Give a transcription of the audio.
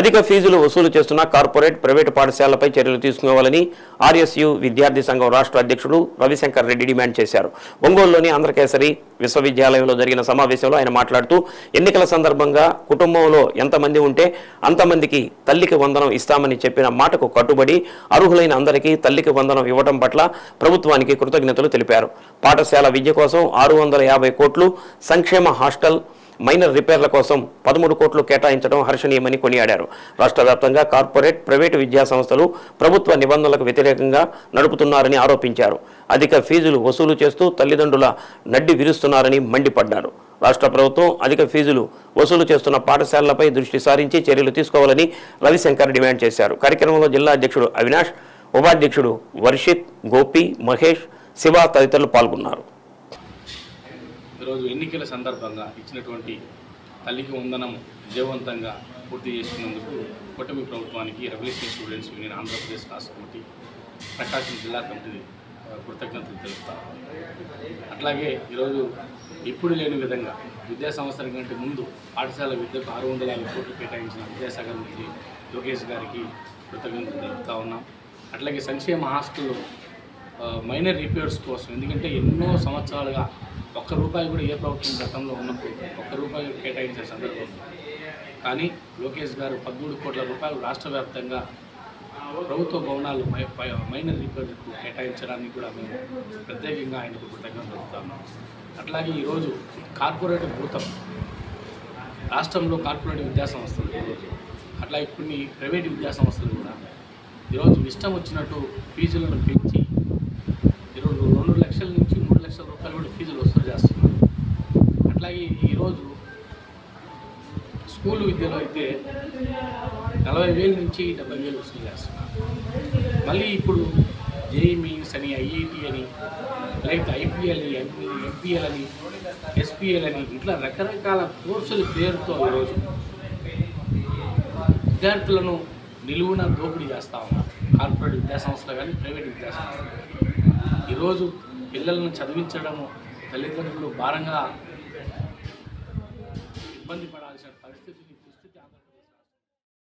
అధిక ఫీజులు వసూలు చేస్తున్న కార్పొరేట్ ప్రైవేటు పాఠశాలలపై చర్యలు తీసుకోవాలని ఆర్ఎస్యు విద్యార్థి సంఘం రాష్ట్ర అధ్యక్షుడు రవిశంకర్ రెడ్డి డిమాండ్ చేశారు. ఒంగోలులోని ఆంధ్రకేసరి విశ్వవిద్యాలయంలో జరిగిన సమావేశంలో ఆయన మాట్లాడుతూ ఎన్నికల సందర్భంగా కుటుంబంలో ఎంతమంది ఉంటే అంతమందికి తల్లికి వందనం ఇస్తామని చెప్పిన మాటకు కట్టుబడి అర్హులైన అందరికీ తల్లికి వందనం ఇవ్వడం పట్ల ప్రభుత్వానికి కృతజ్ఞతలు తెలిపారు. పాఠశాల విద్య కోసం 650 కోట్లు, సంక్షేమ హాస్టల్ మైనర్ రిపేర్ల కోసం 13 కోట్లు కేటాయించడం హర్షణీయమని కొనియాడారు. రాష్ట్ర వ్యాప్తంగా కార్పొరేట్ ప్రైవేటు విద్యా సంస్థలు ప్రభుత్వ నిబంధనలకు వ్యతిరేకంగా నడుపుతున్నారని ఆరోపించారు. అధిక ఫీజులు వసూలు చేస్తూ తల్లిదండ్రుల నడ్డి విరుస్తున్నారని మండిపడ్డారు. రాష్ట్ర ప్రభుత్వం అధిక ఫీజులు వసూలు చేస్తున్న పాఠశాలలపై దృష్టి సారించి చర్యలు తీసుకోవాలని రవిశంకర్ డిమాండ్ చేశారు. కార్యక్రమంలో జిల్లా అధ్యక్షుడు అవినాష్, ఉపాధ్యక్షుడు వర్షిత్, గోపి, మహేష్, శివ తదితరులు పాల్గొన్నారు. ఈరోజు ఎన్నికల సందర్భంగా ఇచ్చినటువంటి తల్లికి వందనం విజయవంతంగా పూర్తి చేసినందుకు కూటమి ప్రభుత్వానికి రెవల్యూషన్ స్టూడెంట్స్ యూనియన్ ఆంధ్రప్రదేశ్ రాష్ట్ర కమిటీ ప్రకాశం జిల్లా కమిటీ కృతజ్ఞతలు తెలుపుతారు. అట్లాగే ఈరోజు ఎప్పుడు లేని విధంగా విద్యా సంవత్సరం కంటే ముందు పాఠశాల విద్యకు 650 కోట్లు కేటాయించిన విద్యాశాఖ మంత్రి లోకేష్ గారికి కృతజ్ఞతలు తెలుపుతా ఉన్నాం. అట్లాగే సంక్షేమ హాస్టల్లో మైనర్ రిపేర్స్ కోసం, ఎందుకంటే ఎన్నో సంవత్సరాలుగా ₹1 కూడా ఏ ప్రభుత్వం గతంలో ఉన్నప్పుడు ₹1 కేటాయించే సందర్భం. కానీ లోకేష్ గారు 13 కోట్ల రూపాయలు రాష్ట్ర వ్యాప్తంగా ప్రభుత్వ భవనాలు మైనర్ రిపేర్లకు కేటాయించడానికి కూడా మేము ప్రత్యేకంగా ఆయనకు కృతజ్ఞతలు తెలుపుతాము. అట్లాగే ఈరోజు కార్పొరేట్ భూతం రాష్ట్రంలో కార్పొరేట్ విద్యా సంస్థలు ఈరోజు అట్లాగే కొన్ని ప్రైవేట్ విద్యా సంస్థలు కూడా ఈరోజు ఇష్టం వచ్చినట్టు ఫీజులను పెంచి ఈరోజు 2 లక్షల నుంచి 3 లక్షల రూపాయలు కూడా ఫీజులు వసూలు చేస్తున్నారు. అట్లాగే ఈరోజు స్కూల్ విద్యలో అయితే 40,000 నుంచి 70,000 వసూలు చేస్తున్నారు. మళ్ళీ ఇప్పుడు జేఈ మెయిన్స్ అని, ఐఐటి అని, లేకపోతే ఐపీఎల్ అని, ఎంపీఎల్ అని, ఎస్పీఎల్ అని ఇట్లా రకరకాల కోర్సుల పేరుతో ఈరోజు విద్యార్థులను నిలువున దోపిడీ చేస్తూ ఉన్నారు. కార్పొరేట్ విద్యా సంస్థలు కానీ ప్రైవేట్ విద్యా సంస్థలు కానీ ఈరోజు పిల్లలను చదివించడము తల్లిదండ్రులు భారంగా ఇబ్బంది పడాల్సిన